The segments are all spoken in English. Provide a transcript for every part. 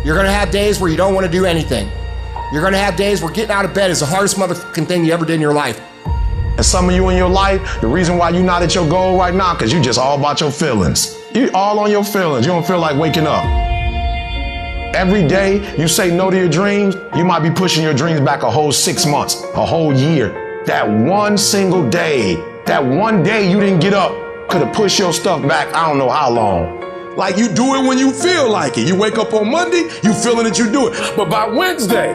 You're gonna have days where you don't wanna do anything. You're gonna have days where getting out of bed is the hardest motherfucking thing you ever did in your life. And some of you in your life, the reason why you're not at your goal right now, because you just all about your feelings. You all on your feelings. You don't feel like waking up. Every day you say no to your dreams, you might be pushing your dreams back a whole 6 months, a whole year. That one single day, that one day you didn't get up could have pushed your stuff back I don't know how long. Like you do it when you feel like it. You wake up on Monday, you feeling that you do it. But by Wednesday,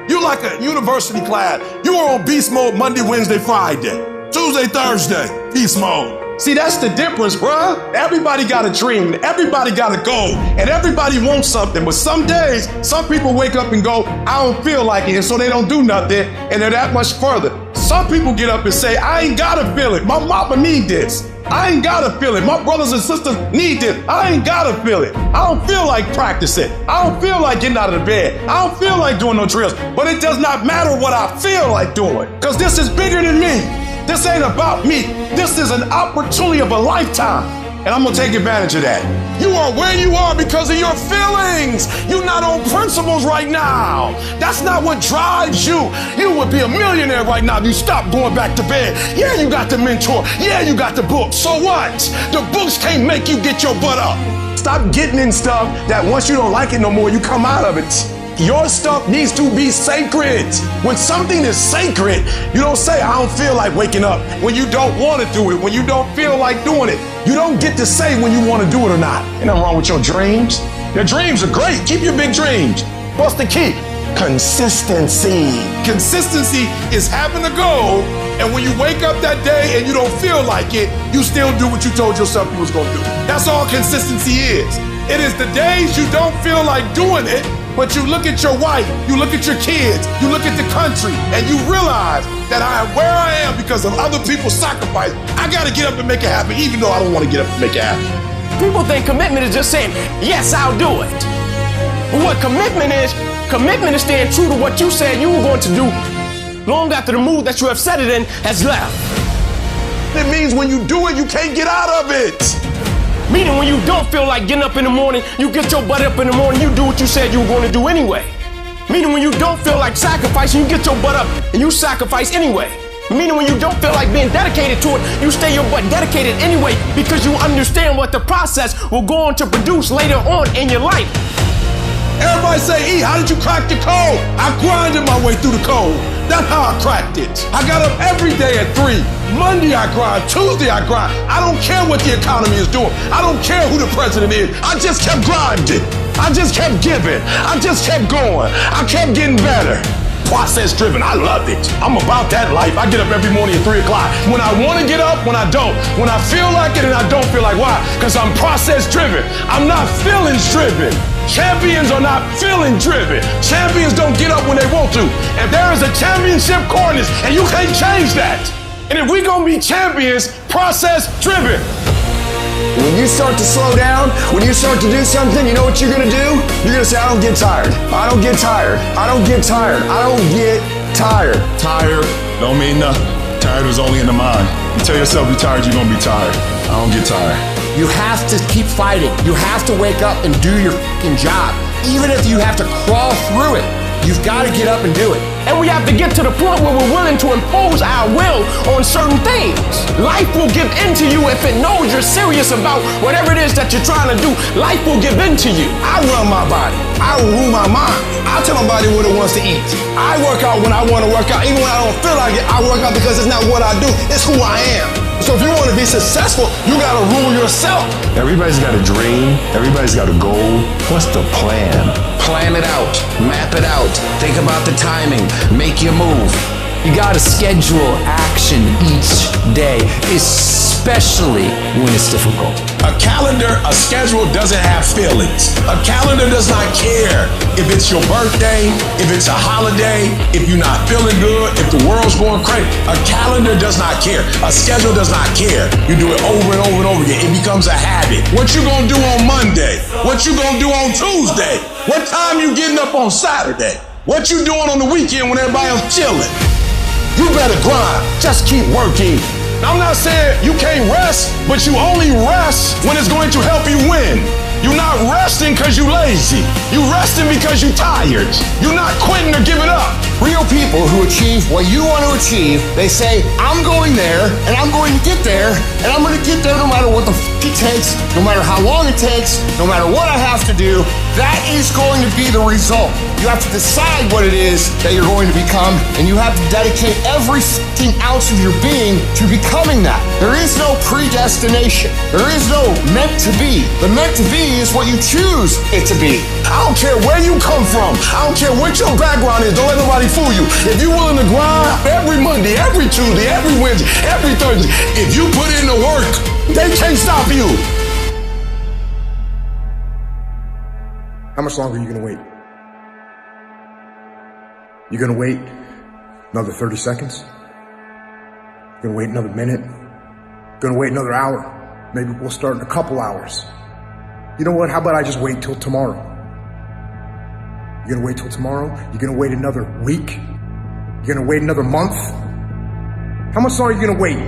you're like a university class. You are on beast mode Monday, Wednesday, Friday. Tuesday, Thursday, beast mode. See, that's the difference, bruh. Everybody got a dream, everybody got a goal, and everybody wants something. But some days, some people wake up and go, I don't feel like it, and so they don't do nothing, and they're that much further. Some people get up and say, I ain't gotta feel it. My mama need this. I ain't gotta feel it. My brothers and sisters need this. I ain't gotta feel it. I don't feel like practicing. I don't feel like getting out of the bed. I don't feel like doing no drills. But it does not matter what I feel like doing, because this is bigger than me. This ain't about me. This is an opportunity of a lifetime. And I'm gonna take advantage of that. You are where you are because of your feelings. You're not on principles right now. That's not what drives you. You would be a millionaire right now if you stopped going back to bed. Yeah, you got the mentor. Yeah, you got the book. So what? The books can't make you get your butt up. Stop getting in stuff that once you don't like it no more, you come out of it. Your stuff needs to be sacred. When something is sacred, you don't say, I don't feel like waking up. When you don't want to do it, when you don't feel like doing it, you don't get to say when you want to do it or not. Ain't nothing wrong with your dreams. Your dreams are great. Keep your big dreams. What's the key? Consistency. Consistency is having a goal, and when you wake up that day and you don't feel like it, you still do what you told yourself you was going to do. That's all consistency is. It is the days you don't feel like doing it, but you look at your wife, you look at your kids, you look at the country, and you realize that I am where I am because of other people's sacrifice. I gotta get up and make it happen, even though I don't want to get up and make it happen. People think commitment is just saying, yes, I'll do it. But what commitment is staying true to what you said you were going to do long after the mood that you have set it in has left. It means when you do it, you can't get out of it. Meaning when you don't feel like getting up in the morning, you get your butt up in the morning, you do what you said you were going to do anyway. Meaning when you don't feel like sacrificing, you get your butt up and you sacrifice anyway. Meaning when you don't feel like being dedicated to it, you stay your butt dedicated anyway because you understand what the process will go on to produce later on in your life. Everybody say, E, how did you crack the code? I grinded my way through the code. That's how I cracked it. I got up every day at 3. Monday I grind, Tuesday I grind. I don't care what the economy is doing. I don't care who the president is. I just kept grinding. I just kept giving. I just kept going. I kept getting better. Process driven, I love it. I'm about that life. I get up every morning at 3 o'clock. When I want to get up, when I don't. When I feel like it and I don't feel like, why? Because I'm process driven. I'm not feelings driven. Champions are not feeling driven. Champions don't get up when they want to. And there is a championship cornice, and you can't change that. And if we're gonna be champions, process driven. When you start to slow down, when you start to do something, you know what you're gonna do? You're gonna say, I don't get tired. I don't get tired. I don't get tired. I don't get tired. Tired don't mean nothing. Tired is only in the mind. You tell yourself you're tired, you're gonna be tired. I don't get tired. You have to keep fighting. You have to wake up and do your fucking job. Even if you have to crawl through it, you've got to get up and do it. And we have to get to the point where we're willing to impose our will on certain things. Life will give in to you if it knows you're serious about whatever it is that you're trying to do. Life will give in to you. I run my body. I rule my mind. I tell my body what it wants to eat. I work out when I want to work out. Even when I don't feel like it, I work out because it's not what I do. It's who I am. So if you want to be successful, you got to rule yourself. Everybody's got a dream. Everybody's got a goal. What's the plan? Plan it out. Map it out. Think about the timing. Make your move. You gotta schedule action each day, especially when it's difficult. A calendar, a schedule doesn't have feelings. A calendar does not care if it's your birthday, if it's a holiday, if you're not feeling good, if the world's going crazy. A calendar does not care. A schedule does not care. You do it over and over and over again. It becomes a habit. What you gonna do on Monday? What you gonna do on Tuesday? What time you getting up on Saturday? What you doing on the weekend when everybody else chilling? You better grind. Just keep working. I'm not saying you can't rest, but you only rest when it's going to help you win. You're not resting because you're lazy. You resting because you're tired. You're not quitting or giving up. Real people who achieve what you want to achieve, they say, I'm going there, and I'm going to get there, and I'm going to get there no matter what the it takes, no matter how long it takes, no matter what I have to do. That is going to be the result. You have to decide what it is that you're going to become, and you have to dedicate every ounce of your being to becoming that. There is no predestination. There is no meant to be. The meant to be is what you choose it to be. I don't care where you come from. I don't care what your background is. Don't let nobody fool you. If you're willing to grind every Monday, every Tuesday, every Wednesday, every Thursday, if you put in the work, they can't stop you. How much longer are you going to wait? You're going to wait another 30 seconds? You're going to wait another minute? You're going to wait another hour? Maybe we'll start in a couple hours. You know what? How about I just wait till tomorrow? You're going to wait till tomorrow? You're going to wait another week? You're going to wait another month? How much longer are you going to wait?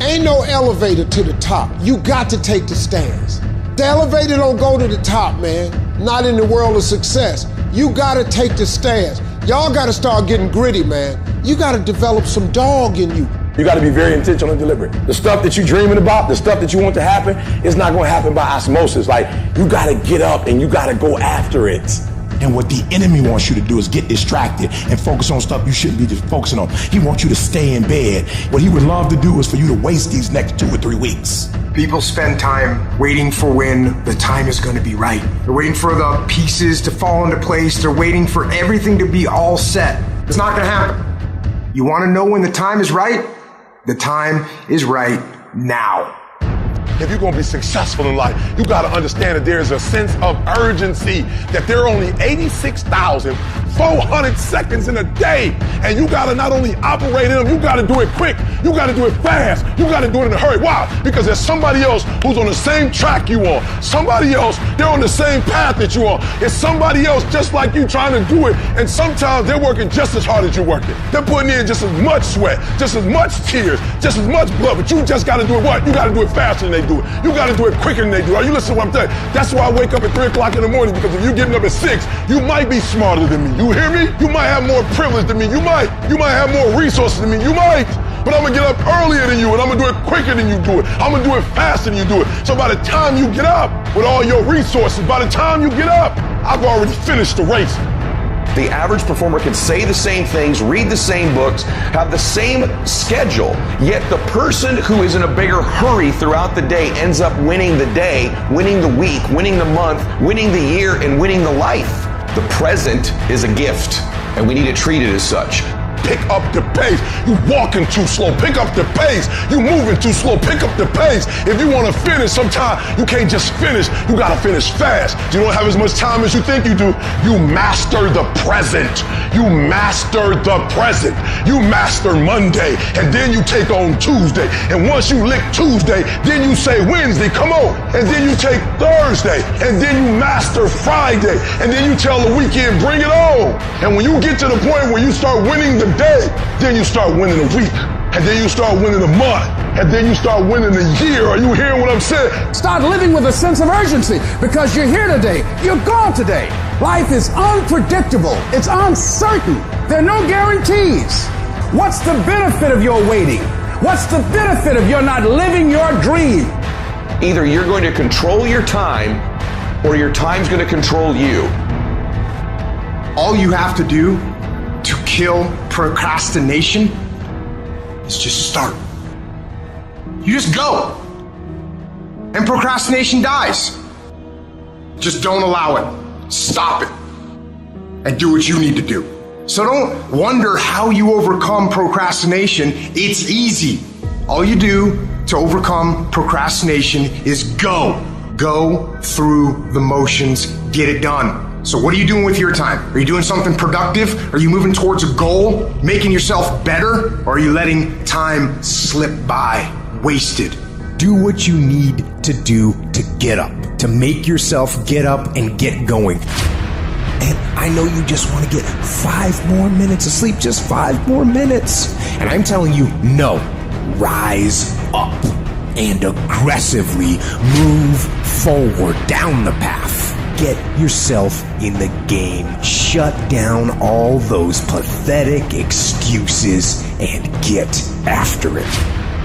Ain't no elevator to the top. You got to take the stairs. The elevator don't go to the top, man. Not in the world of success. You gotta take the stairs. Y'all gotta start getting gritty, man. You gotta develop some dog in you. You got to be very intentional and deliberate. The stuff that you're dreaming about, the stuff that you want to happen, it's not going to happen by osmosis. Like, you got to get up and you got to go after it. And what the enemy wants you to do is get distracted and focus on stuff you shouldn't be just focusing on. He wants you to stay in bed. What he would love to do is for you to waste these next 2 or 3 weeks. People spend time waiting for when the time is going to be right. They're waiting for the pieces to fall into place. They're waiting for everything to be all set. It's not going to happen. You want to know when the time is right? The time is right now. If you're going to be successful in life, you got to understand that there's a sense of urgency, that there are only 86,400 seconds in a day. And you got to not only operate in them, you got to do it quick. You got to do it fast. You got to do it in a hurry. Why? Because there's somebody else who's on the same track you on. Somebody else, they're on the same path that you on. It's somebody else just like you trying to do it. And sometimes they're working just as hard as you're working. They're putting in just as much sweat, just as much tears, just as much blood. But you just got to do it what? You got to do it faster than they do it. You got to do it quicker than they do. Are you listening to what I'm telling you? That's why I wake up at 3 o'clock in the morning, because if you're getting up at 6, you might be smarter than me. You hear me? You might have more privilege than me. You might have more resources than me. You might. But I'm going to get up earlier than you, and I'm going to do it quicker than you do it. I'm going to do it faster than you do it. So by the time you get up with all your resources, by the time you get up, I've already finished the race. The average performer can say the same things, read the same books, have the same schedule, yet the person who is in a bigger hurry throughout the day ends up winning the day, winning the week, winning the month, winning the year, and winning the life. The present is a gift, and we need to treat it as such. Pick up the pace. You walking too slow. Pick up the pace. You moving too slow. Pick up the pace. If you want to finish, sometimes you can't just finish. You got to finish fast. You don't have as much time as you think you do. You master the present. You master the present. You master Monday, and then you take on Tuesday. And once you lick Tuesday, then you say Wednesday, come on. And then you take Thursday, and then you master Friday. And then you tell the weekend, bring it on. And when you get to the point where you start winning the day, then you start winning a week, and then you start winning a month, and then you start winning a year. Are you hearing what I'm saying? Start living with a sense of urgency, because you're here today, you're gone today. Life is unpredictable, it's uncertain, there are no guarantees. What's the benefit of your waiting? What's the benefit of your not living your dream? Either you're going to control your time, or your time's going to control you. All you have to do to kill procrastination is just start. You just go. And procrastination dies. Just don't allow it. Stop it. And do what you need to do. So don't wonder how you overcome procrastination. It's easy. All you do to overcome procrastination is go. Go through the motions. Get it done. So what are you doing with your time? Are you doing something productive? Are you moving towards a goal? Making yourself better? Or are you letting time slip by? Wasted. Do what you need to do to get up. To make yourself get up and get going. And I know you just want to get 5 more minutes of sleep. Just 5 more minutes. And I'm telling you, no. Rise up and aggressively move forward down the path. Get yourself in the game. Shut down all those pathetic excuses and get after it.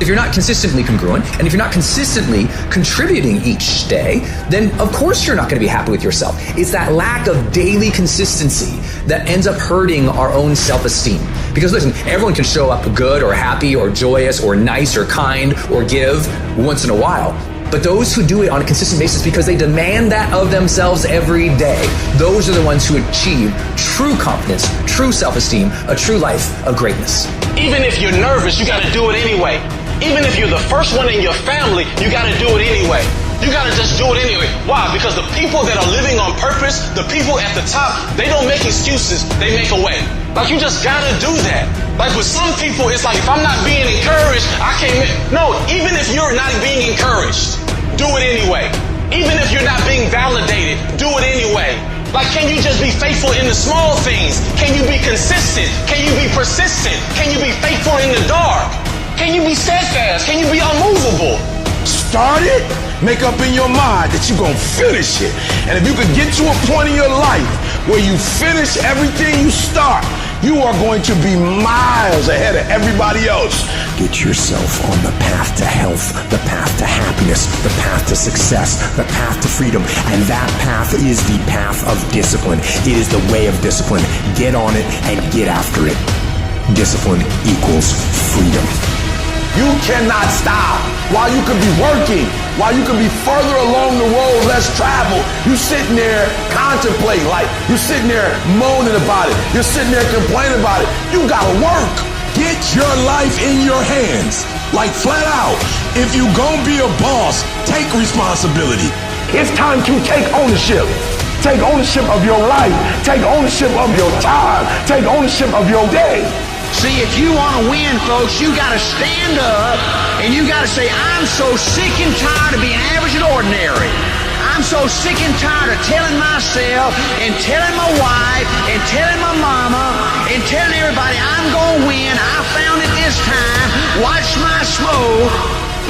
If you're not consistently congruent, and if you're not consistently contributing each day, then of course you're not going to be happy with yourself. It's that lack of daily consistency that ends up hurting our own self-esteem. Because listen, everyone can show up good or happy or joyous or nice or kind or give once in a while. But those who do it on a consistent basis because they demand that of themselves every day, those are the ones who achieve true confidence, true self-esteem, a true life of greatness. Even if you're nervous, you gotta do it anyway. Even if you're the first one in your family, you gotta do it anyway. You gotta just do it anyway. Why? Because the people that are living on purpose, the people at the top, they don't make excuses, they make a way. Like, you just gotta do that. Like, with some people, it's like, if I'm not being encouraged, I can't make... No, even if you're not being encouraged, do it anyway. Even if you're not being validated, do it anyway. Like, can you just be faithful in the small things? Can you be consistent? Can you be persistent? Can you be faithful in the dark? Can you be steadfast? Can you be unmovable? Start it, make up in your mind that you're gonna finish it. And if you could get to a point in your life where you finish everything you start, you are going to be miles ahead of everybody else. Get yourself on the path to health, the path to happiness, the path to success, the path to freedom. And that path is the path of discipline. It is the way of discipline. Get on it and get after it. Discipline equals freedom. You cannot stop. While you could be working, while you could be further along the road less traveled, you sitting there contemplating, like you're sitting there moaning about it. You're sitting there complaining about it. You gotta work. Get your life in your hands. Like, flat out. If you gonna be a boss, take responsibility. It's time to take ownership. Take ownership of your life. Take ownership of your time. Take ownership of your day. See, if you want to win, folks, you got to stand up and you got to say, I'm so sick and tired of being average and ordinary. I'm so sick and tired of telling myself and telling my wife and telling my mama and telling everybody I'm going to win. I found it this time. Watch my smoke.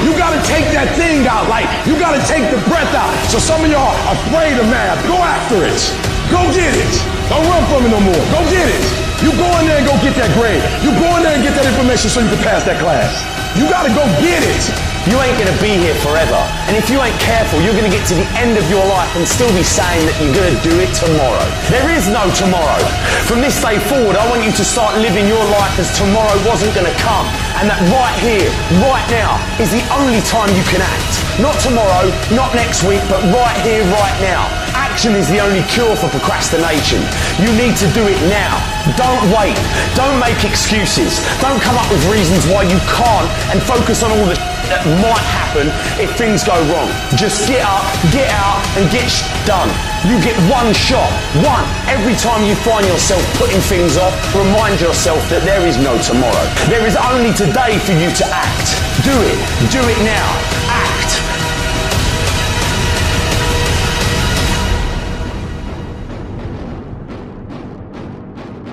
You got to take that thing out. Like, you got to take the breath out. So some of y'all are afraid of math. Go after it. Go get it. Don't run from it no more. Go get it. You go in there and go get that grade. You go in there and get that information so you can pass that class. You gotta go get it. You ain't gonna be here forever. And if you ain't careful, you're gonna get to the end of your life and still be saying that you're gonna do it tomorrow. There is no tomorrow. From this day forward, I want you to start living your life as tomorrow wasn't gonna come. And that right here, right now, is the only time you can act. Not tomorrow, not next week, but right here, right now. Action is the only cure for procrastination. You need to do it now. Don't wait. Don't make excuses. Don't come up with reasons why you can't and focus on all the that might happen if things go wrong. Just get up, get out, and get done. You get one shot, one. Every time you find yourself putting things off, remind yourself that there is no tomorrow. There is only today for you to act. Do it. Do it now. Act.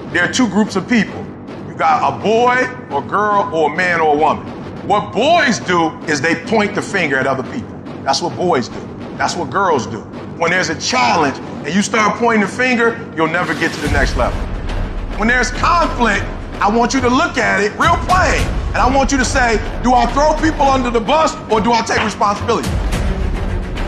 There are two groups of people. You got a boy or girl or a man or a woman. What boys do is they point the finger at other people. That's what boys do. That's what girls do. When there's a challenge and you start pointing the finger, you'll never get to the next level. When there's conflict, I want you to look at it real plain. And I want you to say, do I throw people under the bus or do I take responsibility?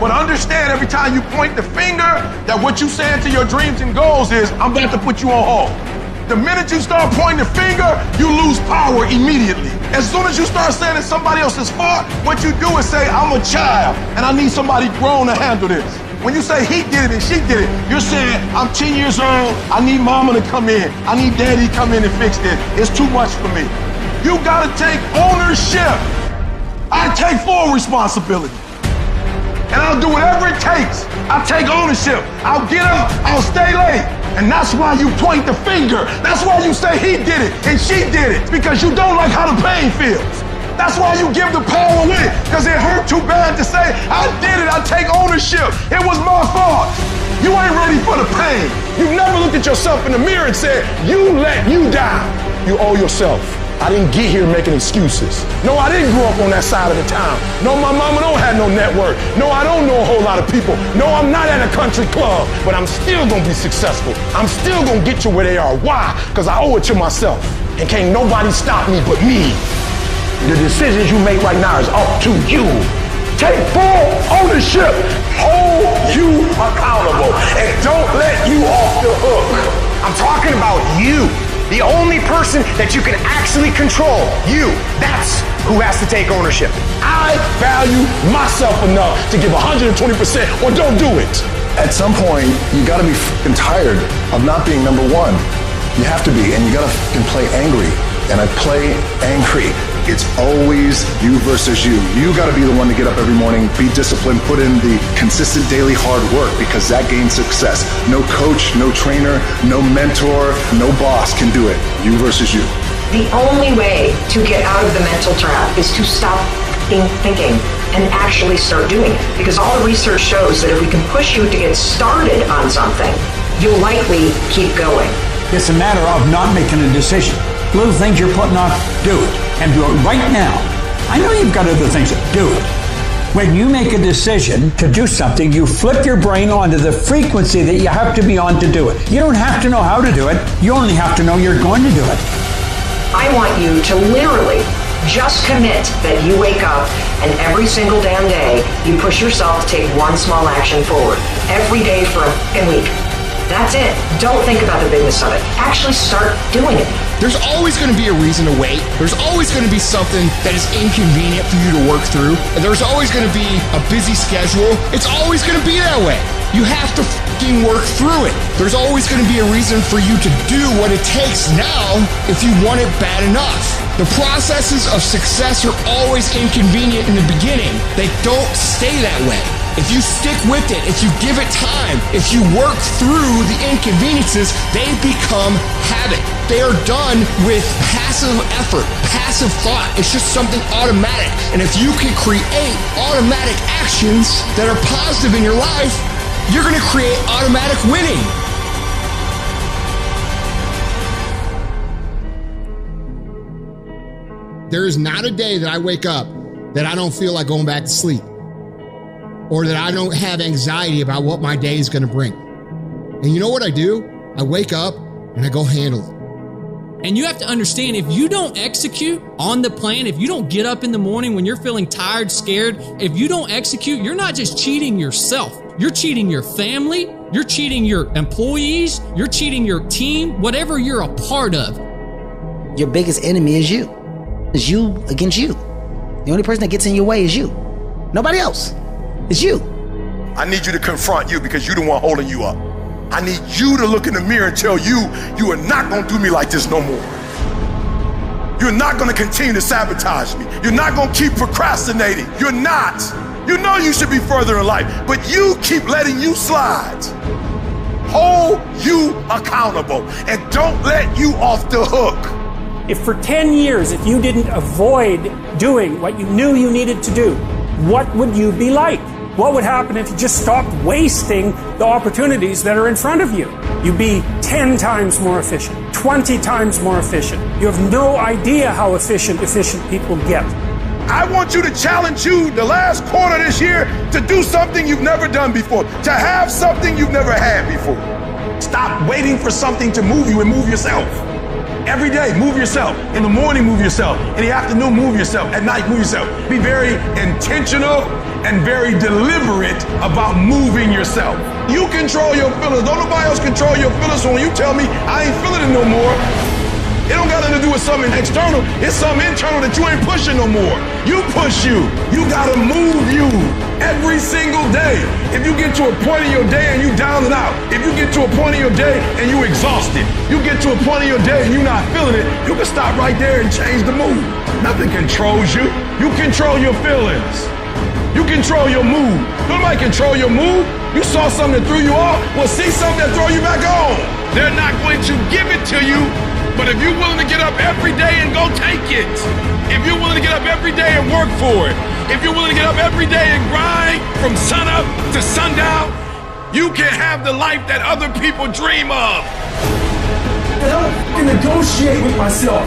But understand every time you point the finger that what you saying to your dreams and goals is, I'm about to put you on hold. The minute you start pointing the finger, you lose power immediately. As soon as you start saying it's somebody else's fault, what you do is say, I'm a child and I need somebody grown to handle this. When you say he did it and she did it, you're saying, I'm 10 years old, I need mama to come in. I need daddy to come in and fix this. It's too much for me. You gotta take ownership. I take full responsibility. And I'll do whatever it takes. I'll take ownership. I'll get up, I'll stay late. And that's why you point the finger. That's why you say he did it and she did it. It's because you don't like how the pain feels. That's why you give the power away, because it hurt too bad to say, I did it, I take ownership. It was my fault. You ain't ready for the pain. You've never looked at yourself in the mirror and said, you let you down. You owe yourself I didn't get here making excuses. No, I didn't grow up on that side of the town. No, my mama don't have no network. No, I don't know a whole lot of people. No, I'm not at a country club, but I'm still gonna be successful. I'm still gonna get to where they are. Why? Because I owe it to myself. And can't nobody stop me but me. The decisions you make right now is up to you. Take full ownership. Hold you accountable. And don't let you off the hook. I'm talking about you. The only person that you can actually control, you. That's who has to take ownership. I value myself enough to give 120% or don't do it. At some point, you gotta be f***ing tired of not being number one. You have to be, and you gotta f***ing play angry. And I play angry. It's always you versus you. You gotta be the one to get up every morning, be disciplined, put in the consistent daily hard work, because that gains success. No coach, no trainer, no mentor, no boss can do it. You versus you. The only way to get out of the mental trap is to stop thinking and actually start doing it. Because all the research shows that if we can push you to get started on something, you'll likely keep going. It's a matter of not making a decision. Little things you're putting off, do it. And do it right now. I know you've got other things, do it. When you make a decision to do something, you flip your brain onto the frequency that you have to be on to do it. You don't have to know how to do it. You only have to know you're going to do it. I want you to literally just commit that you wake up and every single damn day you push yourself to take one small action forward. Every day for a fucking week. That's it. Don't think about the bigness of it. Actually start doing it. There's always going to be a reason to wait. There's always going to be something that is inconvenient for you to work through. And there's always going to be a busy schedule. It's always going to be that way. You have to fucking work through it. There's always going to be a reason for you to do what it takes now if you want it bad enough. The processes of success are always inconvenient in the beginning. They don't stay that way. If you stick with it, if you give it time, if you work through the inconveniences, they become habit. They are done with passive effort, passive thought. It's just something automatic. And if you can create automatic actions that are positive in your life, you're going to create automatic winning. There is not a day that I wake up that I don't feel like going back to sleep, or that I don't have anxiety about what my day is going to bring. And you know what I do? I wake up and I go handle it. And you have to understand, if you don't execute on the plan, if you don't get up in the morning when you're feeling tired, scared, if you don't execute, you're not just cheating yourself. You're cheating your family, you're cheating your employees, you're cheating your team, whatever you're a part of. Your biggest enemy is you. It's you against you. The only person that gets in your way is you. Nobody else. It's you. I need you to confront you because you're the one holding you up. I need you to look in the mirror and tell you, you are not going to do me like this no more. You're not going to continue to sabotage me. You're not going to keep procrastinating. You're not. You know you should be further in life, but you keep letting you slide. Hold you accountable and don't let you off the hook. If for 10 years, if you didn't avoid doing what you knew you needed to do, what would you be like? What would happen if you just stopped wasting the opportunities that are in front of you? You'd be 10 times more efficient, 20 times more efficient. You have no idea how efficient people get. I want you to challenge you the last quarter this year to do something you've never done before, to have something you've never had before. Stop waiting for something to move you and move yourself. Every day, move yourself. In the morning, move yourself. In the afternoon, move yourself. At night, move yourself. Be very intentional and very deliberate about moving yourself. You control your feelings. Don't nobody else control your feelings. So when you tell me I ain't feeling it no more, it don't got nothing to do with something external. It's something internal that you ain't pushing no more. You push you. You gotta move you every single day. If you get to a point in your day and you down and out, if you get to a point in your day and you exhausted, you get to a point in your day and you not feeling it, you can stop right there and change the mood. Nothing controls you. You control your feelings. You control your mood. Nobody control your mood. You saw something that threw you off, well, see something that throw you back on. They're not going to give it to you. But if you're willing to get up every day and go take it, if you're willing to get up every day and work for it, if you're willing to get up every day and grind from sunup to sundown, you can have the life that other people dream of. I don't negotiate with myself.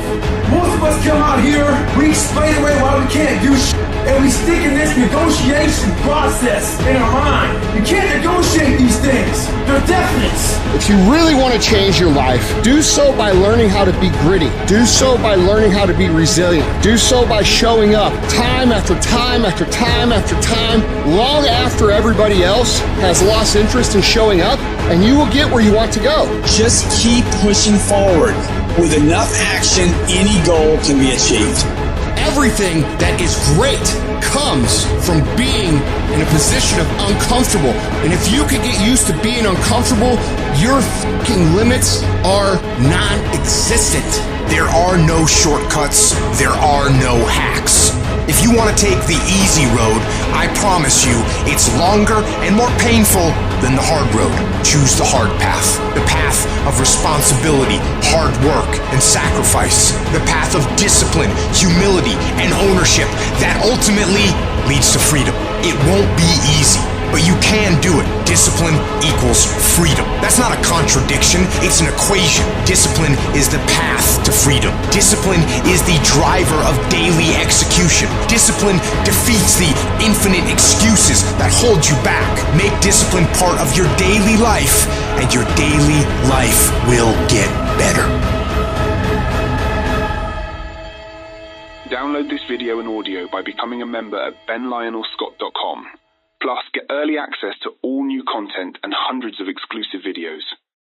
Most of us come out here, we explain away why we can't do shit, and we stick in this negotiation process in our mind. You can't negotiate these things. They're definites. If you really want to change your life, do so by learning how to be gritty. Do so by learning how to be resilient. Do so by showing up time after time after time after time, long after everybody else has lost interest in showing up, and you will get where you want to go. Just keep pushing forward. With enough action, any goal can be achieved. Everything that is great comes from being in a position of uncomfortable. And if you can get used to being uncomfortable, your fucking limits are non-existent. There are no shortcuts. There are no hacks. If you want to take the easy road, I promise you it's longer and more painful than the hard road. Choose the hard path. The path of responsibility, hard work, and sacrifice. The path of discipline, humility, and ownership that ultimately leads to freedom. It won't be easy, but you can do it. Discipline equals freedom. That's not a contradiction, it's an equation. Discipline is the path to freedom. Discipline is the driver of daily execution. Discipline defeats the infinite excuses that hold you back. Make discipline part of your daily life, and your daily life will get better. Download this video and audio by becoming a member at benlionelscott.com. Plus, get early access to all new content and hundreds of exclusive videos.